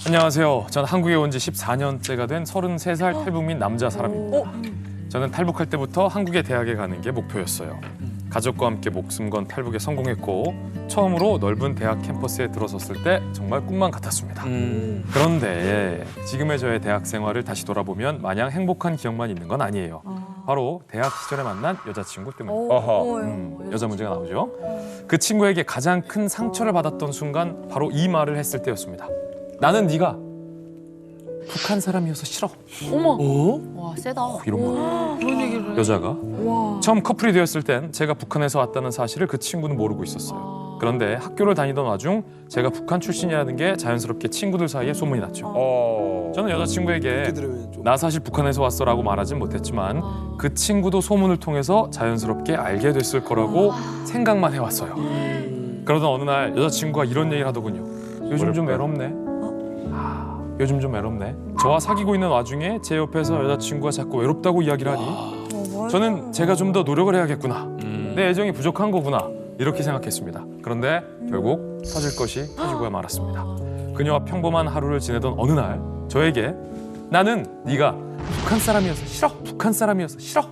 안녕하세요. 전 한국에 온 지 14년째가 된 33살 탈북민 남자 사람입니다. 저는 탈북할 때부터 한국의 대학에 가는 게 목표였어요. 가족과 함께 목숨 건 탈북에 성공했고 처음으로 넓은 대학 캠퍼스에 들어섰을 때 정말 꿈만 같았습니다. 그런데 지금의 저의 대학 생활을 다시 돌아보면 마냥 행복한 기억만 있는 건 아니에요. 바로 대학 시절에 만난 여자친구 때문입니다. 여자 문제가 나오죠. 그 친구에게 가장 큰 상처를 받았던 순간 바로 이 말을 했을 때였습니다. 나는 네가 북한 사람이어서 싫어. 어머. 와, 세다. 이런 거. 그런 얘기를. 여자가 와. 처음 커플이 되었을 땐 제가 북한에서 왔다는 사실을 그 친구는 모르고 있었어요. 그런데 학교를 다니던 와중 제가 북한 출신이라는 게 자연스럽게 친구들 사이에 소문이 났죠. 저는 여자친구에게 나 사실 북한에서 왔어라고 말하진 못했지만 그 친구도 소문을 통해서 자연스럽게 알게 됐을 거라고 생각만 해왔어요. 그러던 어느 날 여자친구가 이런 얘기를 하더군요. 요즘 좀 외롭네. 요즘 좀 외롭네. 저와 사귀고 있는 와중에 제 옆에서 여자친구가 자꾸 외롭다고 이야기를 하니 저는 제가 좀 더 노력을 해야겠구나. 내 애정이 부족한 거구나. 이렇게 생각했습니다. 그런데 결국 터질 것이 터지고야 말았습니다. 그녀와 평범한 하루를 지내던 어느 날 저에게 나는 네가 북한 사람이어서 싫어. 북한 사람이어서 싫어.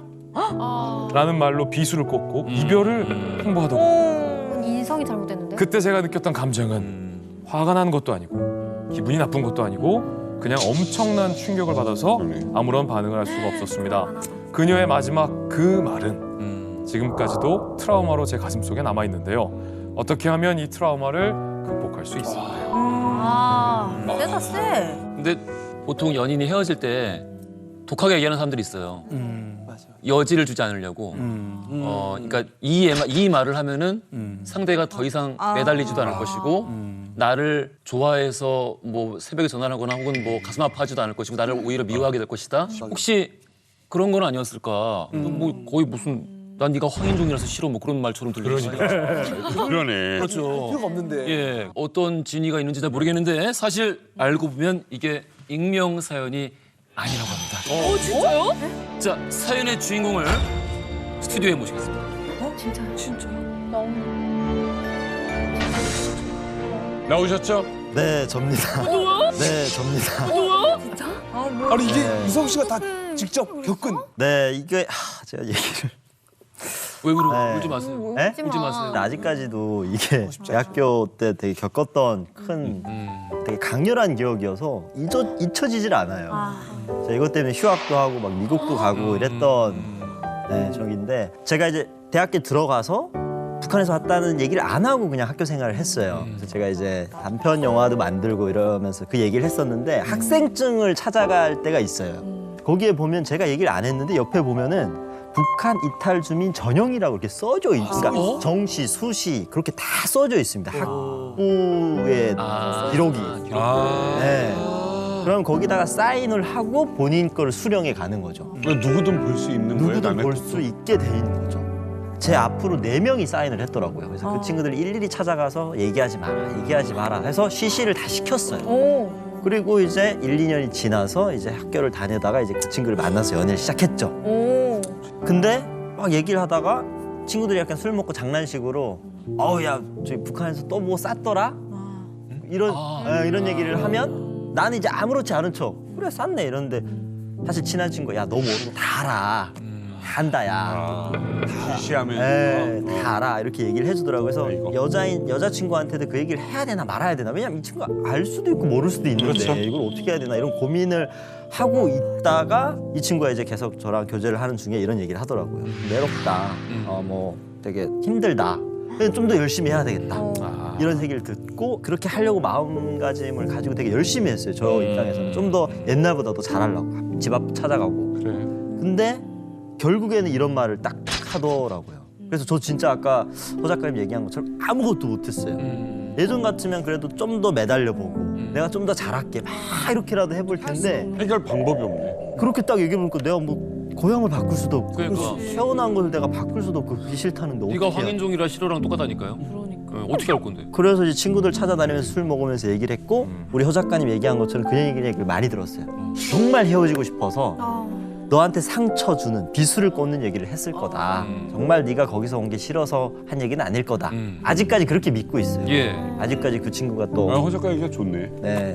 라는 말로 비수를 꽂고 이별을 통보하더군요. 인성이 잘못됐는데? 그때 제가 느꼈던 감정은 화가 나는 것도 아니고 기분이 나쁜 것도 아니고 그냥 엄청난 충격을 받아서 아무런 반응을 할 수가 없었습니다. 그녀의 마지막 그 말은 지금까지도 트라우마로 제 가슴속에 남아있는데요. 어떻게 하면 이 트라우마를 극복할 수 있을까요? 세다 세. 근데 보통 연인이 헤어질 때 독하게 얘기하는 사람들이 있어요. 맞아. 여지를 주지 않으려고. 그러니까 이 말을 하면은 상대가 더 이상 매달리지도 않을 것이고 나를 좋아해서 뭐 새벽에 전화를 하거나 혹은 뭐 가슴 아파하지도 않을 것이고 나를 오히려 미워하게 될 것이다. 혹시 그런 건 아니었을까? 뭐 거의 무슨 난 네가 황인종이라서 싫어 뭐 그런 말처럼 들리니까. 그러네. 그렇죠. 필요가 없는데. 예, 어떤 진위가 있는지 잘 모르겠는데 사실 알고 보면 이게 익명 사연이 아니라고 합니다. 진짜요? 자, 사연의 주인공을 스튜디오에 모시겠습니다. 나오셨죠? 네, 접니다. 네, 접니다. 아니 이게 네. 유성 씨가 다 직접 겪은. 네, 이게 제가 얘기를 왜 그러고 네. 울지 마세요. 네? 울지 마세요. 아직까지도 이게 대학교 때 되게 겪었던 큰 되게 강렬한 기억이어서 잊혀지질 않아요. 제가 이것 때문에 휴학도 하고 막 미국도 가고 이랬던 네, 적인데 제가 이제 대학교 들어가서 북한에서 왔다는 얘기를 안 하고 그냥 학교 생활을 했어요. 그래서 제가 이제 단편 영화도 만들고 이러면서 그 얘기를 했었는데 학생증을 찾아갈 때가 있어요. 거기에 보면 제가 얘기를 안 했는데 옆에 보면은 북한 이탈 주민 전형이라고 이렇게 써져 있어요. 그러니까 정시, 수시 그렇게 다 써져 있습니다. 학부의 기록이. 네. 그럼 거기다가 사인을 하고 본인 거를 수령해 가는 거죠. 누구든 볼 수 있는 거예요. 누구든 남의 볼 수 있게 돼 있는 거죠. 제 앞으로 4명이 사인을 했더라고요. 그래서 그 친구들 일일이 찾아가서 얘기하지 마라 해서 CC를 다 시켰어요. 그리고 이제 1, 2년이 지나서 이제 학교를 다니다가 이제 그 친구를 만나서 연애를 시작했죠. 근데 막 얘기를 하다가 친구들이 약간 술 먹고 장난식으로 야 저기 북한에서 또 뭐 쌌더라? 이런 얘기를 하면 나는 이제 아무렇지 않은 척 그래 쌌네 이러는데 사실 친한 친구가 야 너 모르는 거 다 알아. 다 안다 야. 시하면. 다 알아 이렇게 얘기를 해주더라고요. 그래서 이거. 여자친구한테도 그 얘기를 해야 되나 말아야 되나 왜냐면 이 친구가 알 수도 있고 모를 수도 있는데 그렇죠. 이걸 어떻게 해야 되나 이런 고민을 하고 있다가 이 친구가 이제 계속 저랑 교제를 하는 중에 이런 얘기를 하더라고요. 외롭다. 뭐 되게 힘들다. 좀 더 열심히 해야 되겠다. 이런 얘기를 듣고 그렇게 하려고 마음가짐을 가지고 되게 열심히 했어요. 저 입장에서는 좀 더 옛날보다 더 잘하려고 집 앞 찾아가고. 그래. 근데 결국에는 이런 말을 딱 하더라고요. 그래서 저 진짜 아까 호 작가님 얘기한 것처럼 아무것도 못했어요. 예전 같으면 그래도 좀 더 매달려보고 내가 좀 더 잘할게 막 이렇게라도 해볼 텐데 해결 방법이 없네. 그렇게 딱 얘기해보니까 내가 뭐 고향을 바꿀 수도 없고 그러니까. 태어난 것을 내가 바꿀 수도 없고 그게 싫다는데 네가 어떻게 해야 황인종이라 싫어랑 똑같다니까요. 그러니까. 어떻게 할 건데? 그래서 이제 친구들 찾아다니면서 술 먹으면서 얘기를 했고 우리 호 작가님 얘기한 것처럼 그 얘기를 많이 들었어요. 정말 헤어지고 싶어서 너한테 상처 주는 비수를 꽂는 얘기를 했을 거다. 정말 네가 거기서 온 게 싫어서 한 얘기는 아닐 거다. 아직까지 그렇게 믿고 있어요. 예. 아직까지 그 친구가 또 호 작가 얘기가 좋네. 네.